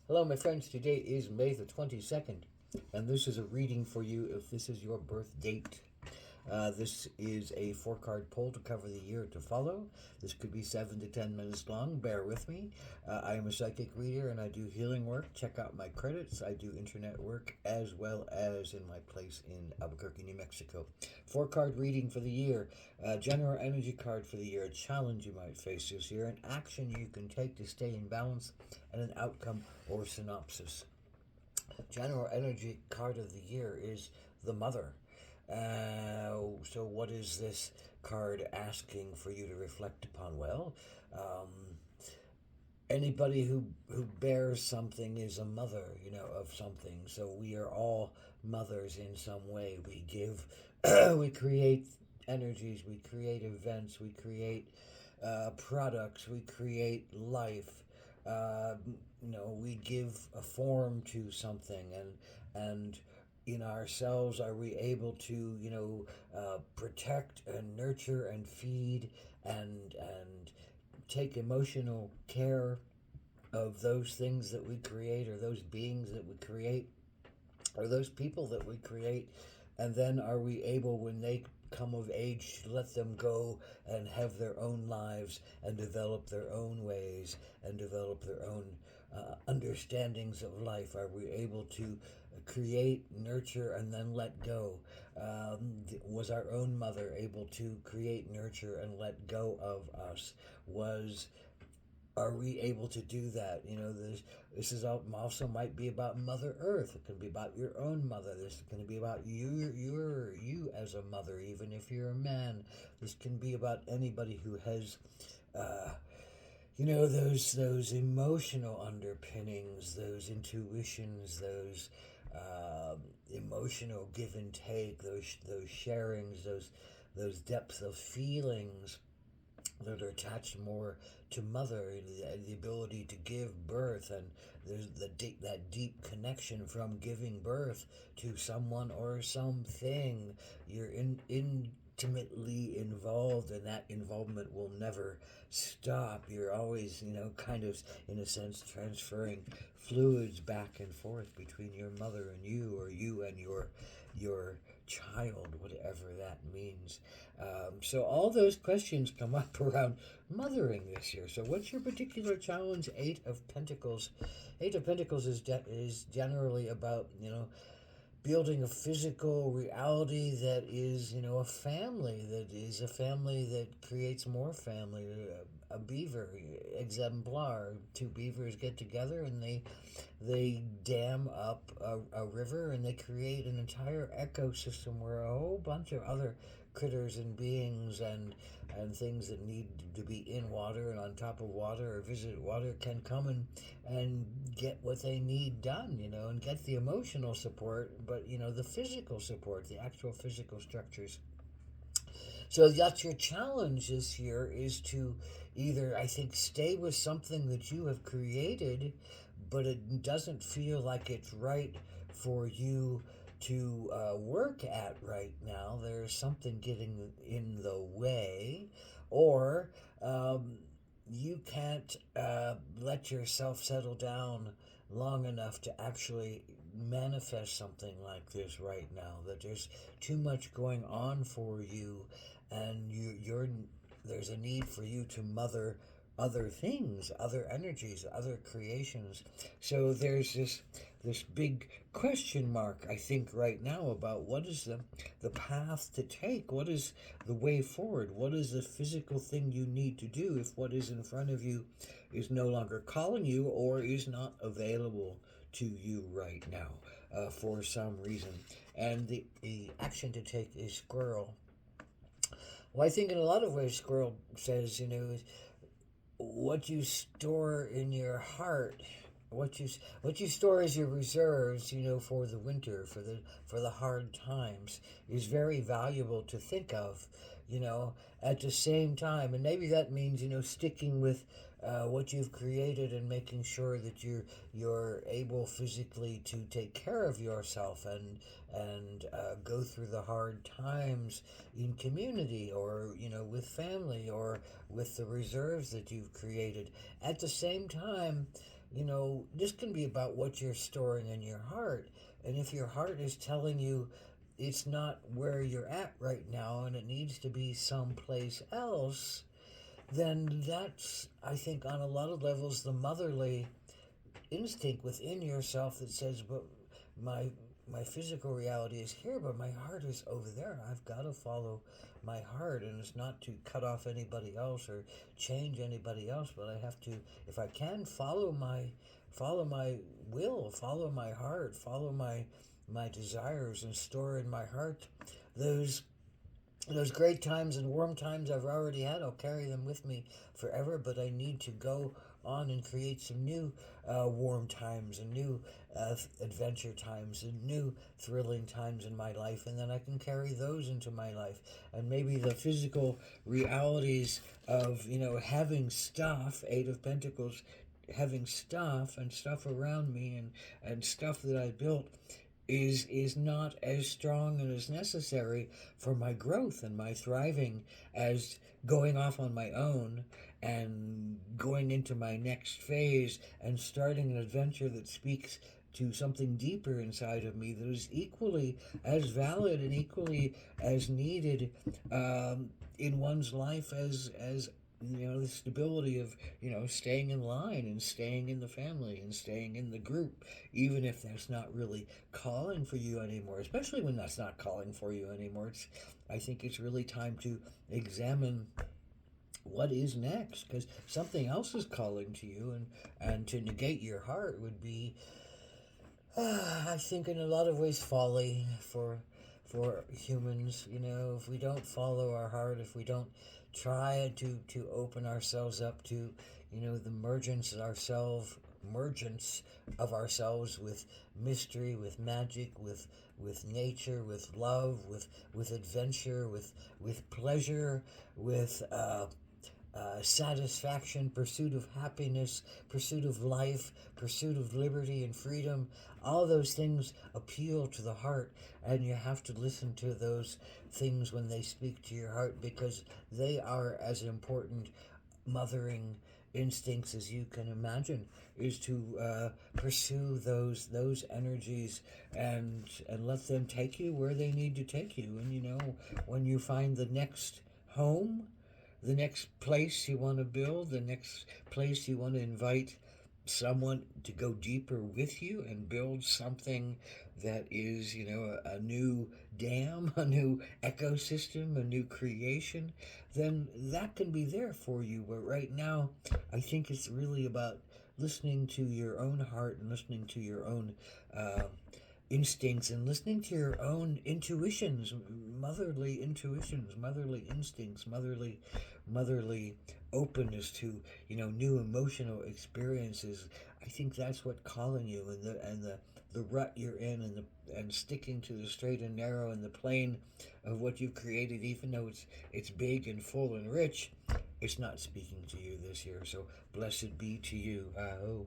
Hello, my friends. Today is May the 22nd, and this is a reading for you if this is your birth date. This is a four-card poll to cover the year to follow. This could be 7 to 10 minutes long. Bear with me. I am a psychic reader and I do healing work. Check out my credits. I do internet work as well as in my place in Albuquerque, New Mexico. Four-card reading for the year. General energy card for the year. A challenge you might face this year. An action you can take to stay in balance, and an outcome or synopsis. General energy card of the year is the Mother. So, what is this card asking for you to reflect upon? Well, anybody who bears something is a mother, of something. So we are all mothers in some way. We give, we create energies, we create events, we create products, we create life. Uh, we give a form to something, and in ourselves are we able to protect and nurture and feed and take emotional care of those things that we create, or those beings that we create, or those people that we create, and then are we able, when they come of age, to let them go and have their own lives and develop their own ways and develop their own understandings of life? Are we able to create, nurture, and then let go? Was our own mother able to create, nurture, and let go of us? Was Are we able to do that? This is also might be about Mother Earth. It can be about your own mother. This can be about you as a mother, even if you're a man. This can be about anybody who has, uh, those emotional underpinnings, those intuitions, those emotional give and take, those sharings, those depths of feelings that are attached more to mother, the ability to give birth, and there's that deep connection from giving birth to someone or something. You're intimately involved, and that involvement will never stop. You're always, kind of, in a sense, transferring fluids back and forth between your mother and you, or you and your child, whatever that means. So all those questions come up around mothering this year. So what's your particular challenge? Eight of Pentacles. Eight of Pentacles is generally about building a physical reality that is, a family, that is a family that creates more family. A beaver exemplar. Two beavers get together and they dam up a river, and they create an entire ecosystem where a whole bunch of other critters and beings and things that need to be in water and on top of water or visit water can come and get what they need done, and get the emotional support, but the physical support, the actual physical structures. So that's your challenge this year, is to either, I think, stay with something that you have created, but it doesn't feel like it's right for you to work at right now. There's something getting in the way, or um, you can't let yourself settle down long enough to actually manifest something like this right now. That there's too much going on for you, and there's a need for you to mother other things, other energies, other creations. So there's this big question mark, I think, right now about what is the path to take, what is the way forward, what is the physical thing you need to do if what is in front of you is no longer calling you, or is not available to you right now for some reason. And the action to take is squirrel. Well, I think in a lot of ways, squirrel says, what you store in your heart, what you store as your reserves, for the winter, for the hard times, is very valuable to think of, at the same time. And maybe that means, sticking with what you've created, and making sure that you're able physically to take care of yourself, and go through the hard times in community, or with family, or with the reserves that you've created. At the same time, this can be about what you're storing in your heart. And if your heart is telling you it's not where you're at right now and it needs to be someplace else, then that's, I think, on a lot of levels, the motherly instinct within yourself that says, but my my physical reality is here, but my heart is over there. I've got to follow my heart, and it's not to cut off anybody else or change anybody else, but I have to, if I can, follow my will, follow my heart, follow my desires, and store in my heart those those great times and warm times I've already had. I'll carry them with me forever, but I need to go on and create some new warm times and new adventure times and new thrilling times in my life, and then I can carry those into my life. And maybe the physical realities of, having stuff, Eight of Pentacles, having stuff and stuff around me and stuff that I built is not as strong and as necessary for my growth and my thriving as going off on my own and going into my next phase and starting an adventure that speaks to something deeper inside of me that is equally as valid and equally as needed in one's life as the stability of staying in line and staying in the family and staying in the group, even if that's not really calling for you anymore, especially when that's not calling for you anymore. I think it's really time to examine what is next, because something else is calling to you, and to negate your heart would be, I think, in a lot of ways, folly for humans. If we don't follow our heart, if we don't try to open ourselves up to, the mergence of ourselves with mystery, with magic, with nature, with love, with adventure, with pleasure, with satisfaction, pursuit of happiness, pursuit of life, pursuit of liberty and freedom. All those things appeal to the heart, and you have to listen to those things when they speak to your heart, because they are as important mothering instincts as you can imagine, is to pursue those energies and let them take you where they need to take you. And when you find the next home, the next place you want to build, the next place you want to invite someone to go deeper with you and build something that is, a new dam, a new ecosystem, a new creation, then that can be there for you. But right now, I think it's really about listening to your own heart and listening to your own instincts and listening to your own intuitions, motherly instincts, motherly openness to new emotional experiences. I think that's what calling you, and the rut you're in, and sticking to the straight and narrow and the plane of what you've created, even though it's big and full and rich. It's not speaking to you this year. So blessed be to you. Oh.